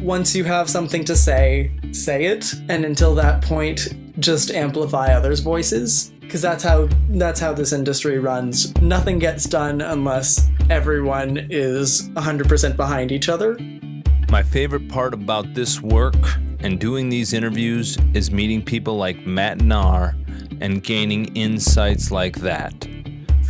once you have something to say it. And until that point, just amplify others' voices. Because that's how this industry runs. Nothing gets done unless everyone is 100% behind each other. My favorite part about this work and doing these interviews is meeting people like Matt Knarr and gaining insights like that.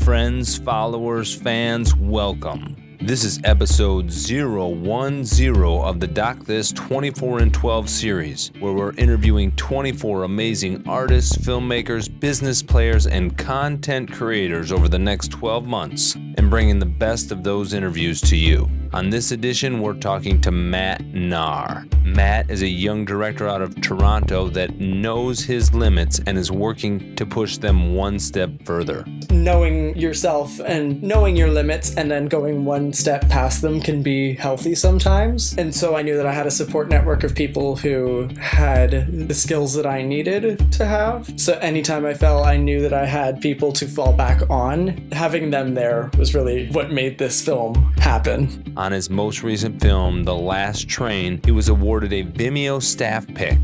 Friends, followers, fans, welcome. This is episode 010 of the Doc This 24 in 12 series, where we're interviewing 24 amazing artists, filmmakers, business players, and content creators over the next 12 months and bringing the best of those interviews to you. On this edition, we're talking to Matt Knarr. Matt is a young director out of Toronto that knows his limits and is working to push them one step further. Knowing yourself and knowing your limits and then going one step past them can be healthy sometimes. And so I knew that I had a support network of people who had the skills that I needed to have. So anytime I fell, I knew that I had people to fall back on. Having them there was really what made this film happen. On his most recent film, The Last Train, he was awarded a Vimeo Staff pick,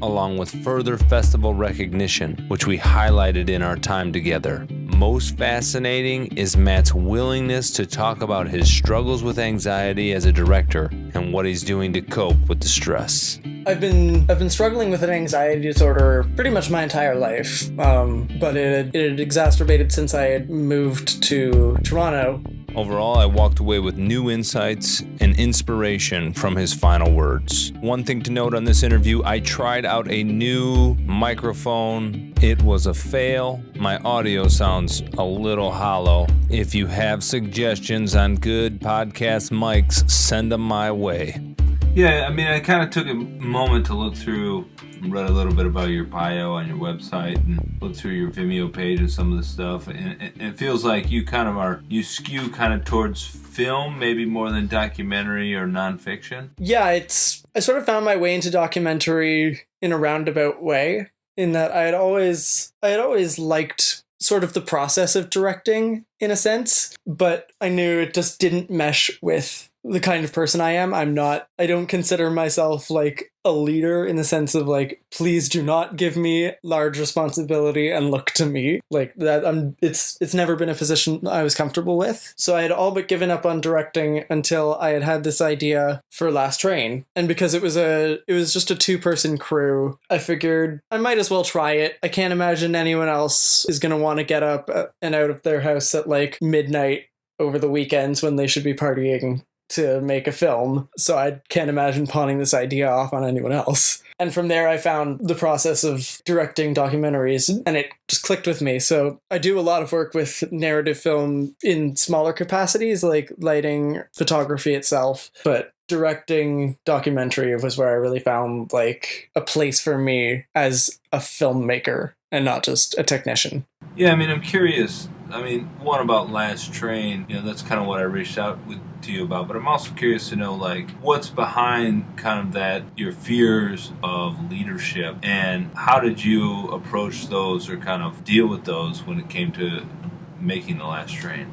along with further festival recognition, which we highlighted in our time together. Most fascinating is Matt's willingness to talk about his struggles with anxiety as a director and what he's doing to cope with the stress. I've been struggling with an anxiety disorder pretty much my entire life, but it had exacerbated since I had moved to Toronto. Overall, I walked away with new insights and inspiration from his final words. One thing to note on this interview, I tried out a new microphone. It was a fail. My audio sounds a little hollow. If you have suggestions on good podcast mics, send them my way. Yeah, I mean, I kind of took a moment to look through and read a little bit about your bio on your website and look through your Vimeo page and some of the stuff. And it feels like you you skew kind of towards film, maybe more than documentary or nonfiction. Yeah, I sort of found my way into documentary in a roundabout way, in that I had always liked sort of the process of directing in a sense, but I knew it just didn't mesh with the kind of person I am. I don't consider myself like a leader in the sense of like, please do not give me large responsibility and look to me like that. It's never been a position I was comfortable with. So I had all but given up on directing until I had this idea for Last Train. And because it was just a 2-person crew, I figured I might as well try it. I can't imagine anyone else is going to want to get up and out of their house at like midnight over the weekends when they should be partying to make a film, so I can't imagine pawning this idea off on anyone else. And from there I found the process of directing documentaries, and it just clicked with me. So I do a lot of work with narrative film in smaller capacities, like lighting, photography itself, but directing documentary was where I really found like a place for me as a filmmaker and not just a technician. Yeah, I mean, I'm curious. I mean, one about Last Train, that's kind of what I reached out to you about, but I'm also curious to know, like, what's behind kind of that, your fears of leadership, and how did you approach those or kind of deal with those when it came to making The Last Train?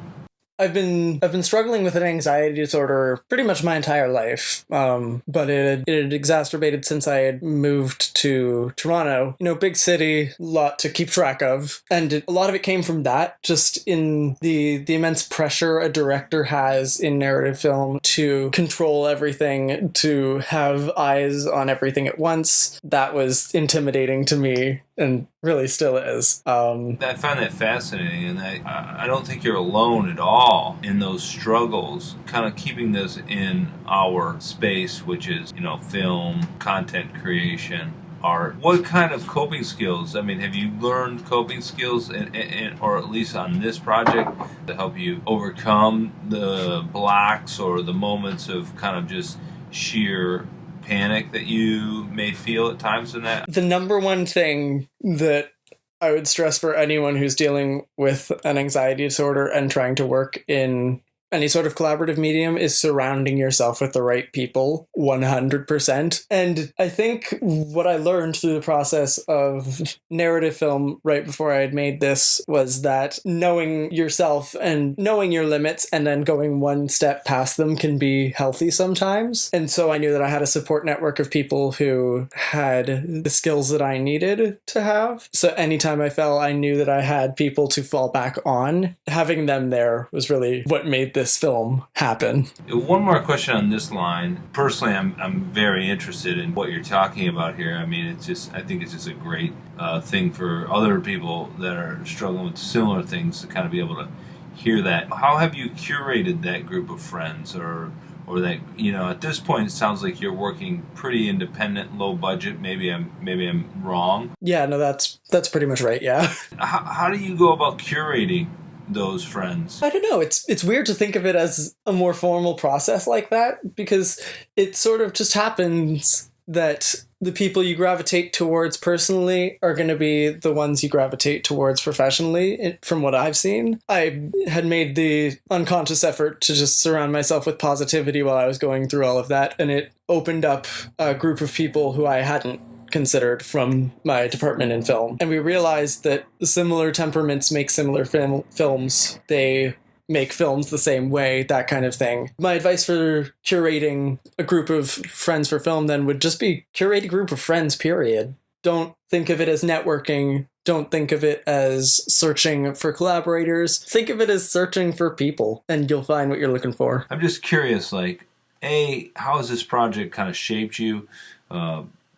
I've been struggling with an anxiety disorder pretty much my entire life, but it had exacerbated since I had moved to Toronto. Big city, lot to keep track of, and a lot of it came from that, just in the immense pressure a director has in narrative film to control everything, to have eyes on everything at once. That was intimidating to me, and really still is. I find that fascinating, and I don't think you're alone at all in those struggles, kind of keeping this in our space, which is, film, content creation, art. What kind of coping skills? I mean, have you learned coping skills, or at least on this project, to help you overcome the blocks or the moments of kind of just sheer panic that you may feel at times in that? The number one thing that I would stress for anyone who's dealing with an anxiety disorder and trying to work in any sort of collaborative medium is surrounding yourself with the right people 100%. And I think what I learned through the process of narrative film right before I had made this was that knowing yourself and knowing your limits and then going one step past them can be healthy sometimes. And so I knew that I had a support network of people who had the skills that I needed to have. So anytime I fell, I knew that I had people to fall back on. Having them there was really what made this film happen. One more question on this line. Personally, I'm very interested in what you're talking about here. I mean, I think it's just a great thing for other people that are struggling with similar things to kind of be able to hear that. How have you curated that group of friends, or that, at this point it sounds like you're working pretty independent, low budget. Maybe I'm wrong. Yeah, no, that's pretty much right. Yeah. How do you go about curating those friends? I don't know. It's weird to think of it as a more formal process like that, because it sort of just happens that the people you gravitate towards personally are going to be the ones you gravitate towards professionally, from what I've seen. I had made the unconscious effort to just surround myself with positivity while I was going through all of that, and it opened up a group of people who I hadn't considered from my department in film. And we realized that similar temperaments make similar films. They make films the same way, that kind of thing. My advice for curating a group of friends for film then would just be curate a group of friends, period. Don't think of it as networking. Don't think of it as searching for collaborators. Think of it as searching for people, and you'll find what you're looking for. I'm just curious, A, how has this project kind of shaped you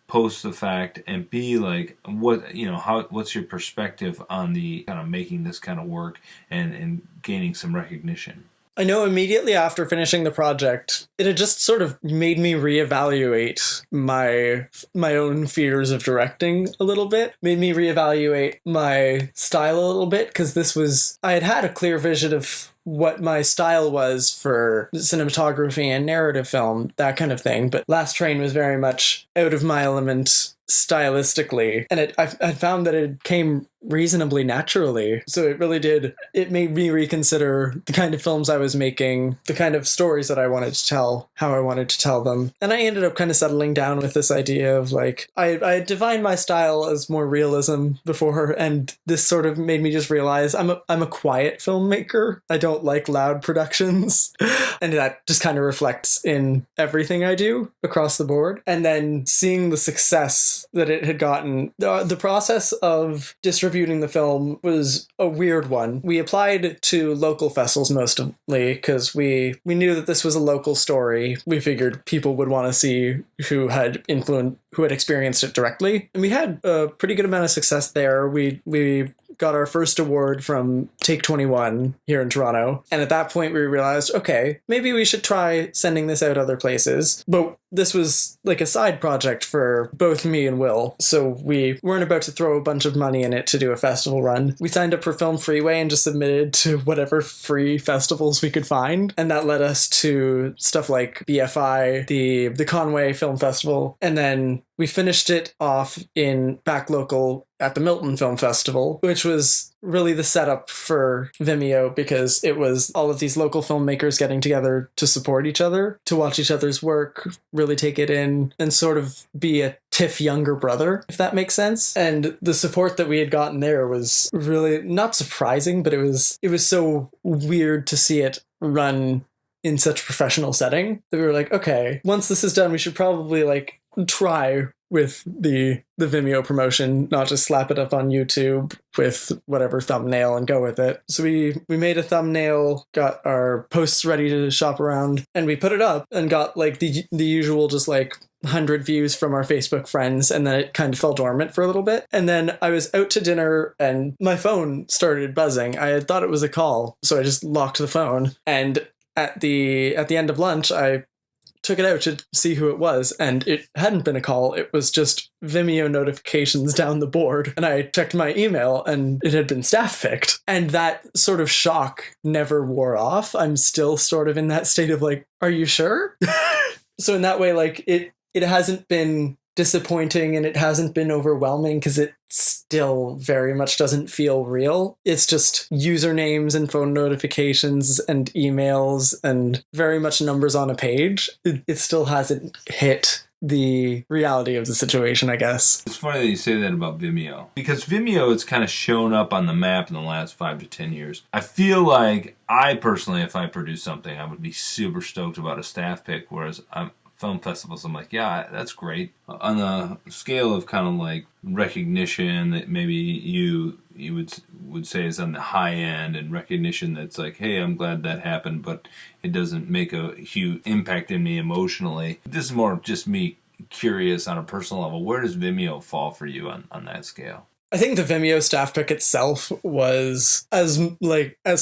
post the fact, and B, what's your perspective on the kind of making this kind of work and gaining some recognition? I know immediately after finishing the project, it had just sort of made me reevaluate my own fears of directing a little bit, made me reevaluate my style a little bit, because I had a clear vision of what my style was for cinematography and narrative film, that kind of thing. But Last Train was very much out of my element stylistically, and I found that it came reasonably naturally. So it really did. It made me reconsider the kind of films I was making, the kind of stories that I wanted to tell, how I wanted to tell them. And I ended up kind of settling down with this idea of I defined my style as more realism before, and this sort of made me just realize I'm a quiet filmmaker. I don't like loud productions. And that just kind of reflects in everything I do across the board. And then seeing the success that it had gotten, the process of distributing the film was a weird one. We applied to local festivals mostly because we knew that this was a local story. We figured people would want to see who had experienced it directly. And we had a pretty good amount of success there. We got our first award from Take 21 here in Toronto. And at that point, we realized, okay, maybe we should try sending this out other places. But this was like a side project for both me and Will. So we weren't about to throw a bunch of money in it to do a festival run. We signed up for Film Freeway and just submitted to whatever free festivals we could find. And that led us to stuff like BFI, the Conway Film Festival. And then we finished it off in back local at the Milton Film Festival, which was really the setup for Vimeo, because it was all of these local filmmakers getting together to support each other, to watch each other's work, really take it in, and sort of be a TIFF younger brother, if that makes sense. And the support that we had gotten there was really not surprising, but it was so weird to see it run in such a professional setting that we were like, okay, once this is done, we should probably try with the Vimeo promotion, not just slap it up on YouTube with whatever thumbnail and go with it. So we made a thumbnail, got our posts ready to shop around, and we put it up and got the usual just 100 views from our Facebook friends, and then it kind of fell dormant for a little bit. And then I was out to dinner and my phone started buzzing. I had thought it was a call, so I just locked the phone. And at the end of lunch, I took it out to see who it was, and it hadn't been a call. It was just Vimeo notifications down the board. And I checked my email and it had been staff picked. And that sort of shock never wore off. I'm still sort of in that state of are you sure? So in that way, it hasn't been disappointing and it hasn't been overwhelming because it still very much doesn't feel real. It's just usernames and phone notifications and emails and very much numbers on a page. It still hasn't hit the reality of the situation, I guess. It's funny that you say that about Vimeo, because Vimeo has kind of shown up on the map in the last 5 to 10 years. I feel like I personally, if I produce something, I would be super stoked about a staff pick, whereas film festivals, I'm like, yeah, that's great. On the scale of kind of like recognition that maybe you would say is on the high end, and recognition that's like, hey, I'm glad that happened, but it doesn't make a huge impact in me emotionally. This is more just me curious on a personal level. Where does Vimeo fall for you on that scale? I think the Vimeo staff pick itself was as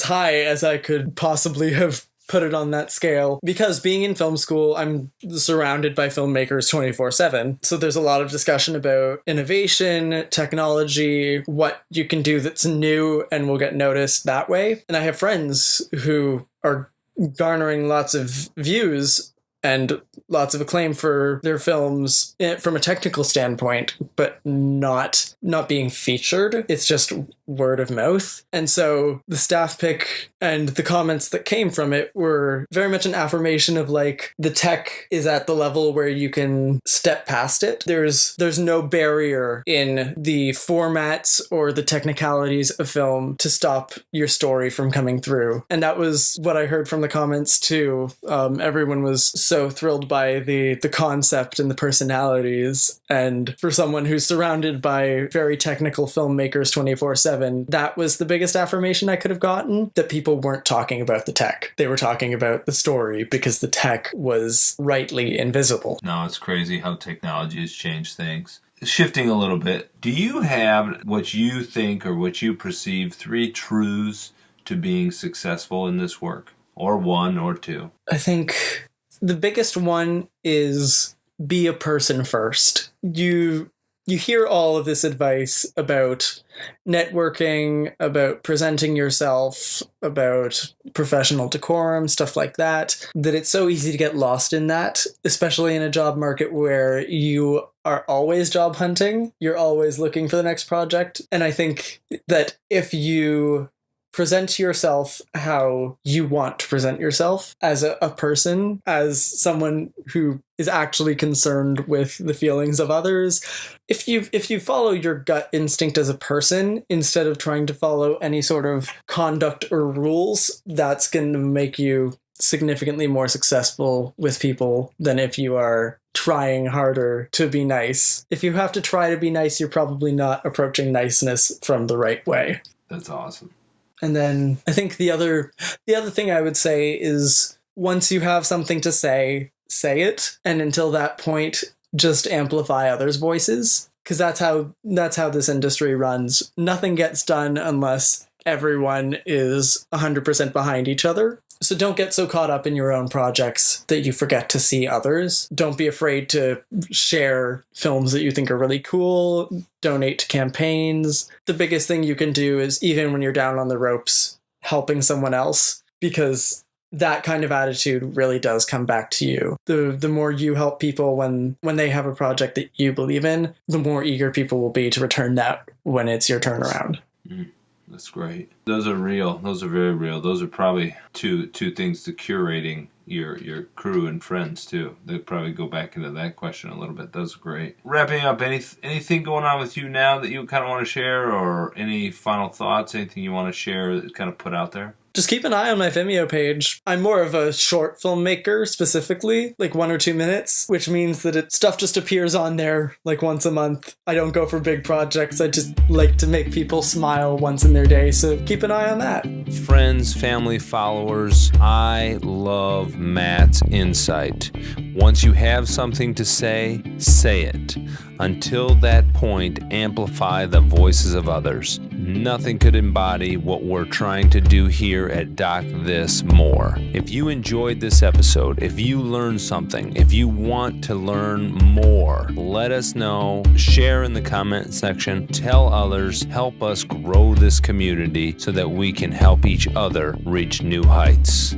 high as I could possibly have put it on that scale, because being in film school, I'm surrounded by filmmakers 24/7. So there's a lot of discussion about innovation, technology, what you can do that's new and will get noticed that way. And I have friends who are garnering lots of views and lots of acclaim for their films from a technical standpoint, but not being featured. It's just word of mouth. And so the staff pick and the comments that came from it were very much an affirmation of like, the tech is at the level where you can step past it. There's no barrier in the formats or the technicalities of film to stop your story from coming through. And that was what I heard from the comments too. Everyone was so thrilled by the concept and the personalities. And for someone who's surrounded by very technical filmmakers 24/7, that was the biggest affirmation I could have gotten, that people weren't talking about the tech. They were talking about the story because the tech was rightly invisible. No, it's crazy how technology has changed things. Shifting a little bit, do you have what you think or what you perceive 3 truths to being successful in this work? Or 1 or 2? I think the biggest one is be a person first. You hear all of this advice about networking, about presenting yourself, about professional decorum, stuff like that it's so easy to get lost in that, especially in a job market where you are always job hunting. You're always looking for the next project. And I think that if you present yourself how you want to present yourself as a person, as someone who is actually concerned with the feelings of others. If you follow your gut instinct as a person, instead of trying to follow any sort of conduct or rules, that's going to make you significantly more successful with people than if you are trying harder to be nice. If you have to try to be nice, you're probably not approaching niceness from the right way. That's awesome. And then I think the other thing I would say is, once you have something to say it. And until that point, just amplify others' voices. Because that's how this industry runs. Nothing gets done unless everyone is 100% behind each other. So don't get so caught up in your own projects that you forget to see others. Don't be afraid to share films that you think are really cool. Donate to campaigns. The biggest thing you can do is, even when you're down on the ropes, helping someone else, because that kind of attitude really does come back to you. The more you help people when they have a project that you believe in, the more eager people will be to return that when it's your turnaround. That's great. Those are real. Those are very real. Those are probably two things to curating your crew and friends too. They probably go back into that question a little bit. That's great. Wrapping up, anything going on with you now that you kind of want to share, or any final thoughts? Anything you want to share that kind of put out there? Just keep an eye on my Vimeo page. I'm more of a short filmmaker, specifically, like 1 or 2 minutes, which means that stuff just appears on there like once a month. I don't go for big projects. I just like to make people smile once in their day, so keep an eye on that. Friends, family, followers, I love Matt's insight. Once you have something to say it. Until that point, amplify the voices of others. Nothing could embody what we're trying to do here at Doc This more. If you enjoyed this episode, if you learned something, if you want to learn more, let us know. Share in the comment section. Tell others. Help us grow this community so that we can help each other reach new heights.